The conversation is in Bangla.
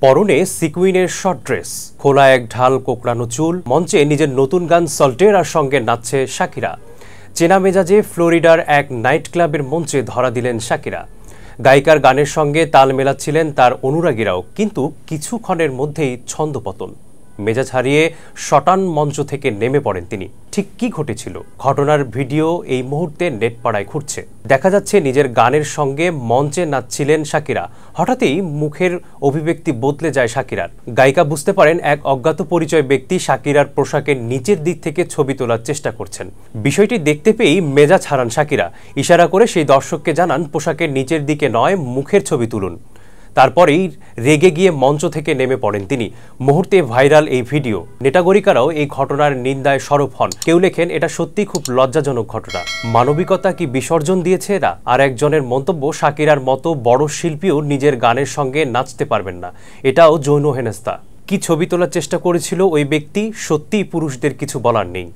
পরনে সিকুইনের শর্ট ড্রেস, খোলা এক ঢাল কোঁকড়ানো চুল, মঞ্চে নিজের নতুন গান সল্টেরার সঙ্গে নাচছে শাকিরা। চেনা মেজাজে ফ্লোরিডার এক নাইট ক্লাবের মঞ্চে ধরা দিলেন শাকিরা। গায়িকার গানের সঙ্গে তাল মেলাচ্ছিলেন তার অনুরাগীরাও, কিন্তু কিছুক্ষণের মধ্যেই ছন্দপতন। মেজাজ হারিয়ে শটান মঞ্চ থেকে নেমে পড়েন তিনি। ঠিক কি ঘটেছিল? ঘটনার ভিডিও এই মুহূর্তে নেটপাড়ায় ঘুরছে। দেখা যাচ্ছে নিজের গানের সঙ্গে মঞ্চে নাচছিলেন শাকিরা। হঠাৎই মুখের অভিব্যক্তি বদলে যায় শাকিরার। গায়িকা বুঝতে পারেন এক অজ্ঞাত পরিচয় ব্যক্তি শাকিরার পোশাকের নিচের দিক থেকে ছবি তোলার চেষ্টা করছেন। বিষয়টি দেখতে পেয়েই মেজাজ হারান শাকিরা। ইশারা করে সেই দর্শককে জানান পোশাকের নিচের দিকে নয়, মুখের ছবি তুলুন। তারপরেই রেগে গিয়ে মঞ্চ থেকে নেমে পড়েন তিনি। মুহূর্তে ভাইরাল এই ভিডিও। নেটাগরিকারাও এই ঘটনার নিন্দায় সরব হন। কেউ লেখেন, এটা সত্যি খুব লজ্জাজনক ঘটনা। মানবিকতা কি বিসর্জন দিয়েছে এরা? আর একজনের মন্তব্য, শাকিরার মতো বড় শিল্পীও নিজের গানের সঙ্গে নাচতে পারবেন না, এটাও যৌন হেনস্থা। কি ছবি তোলার চেষ্টা করেছিল ওই ব্যক্তি? সত্যিই পুরুষদের কিছু বলার নেই।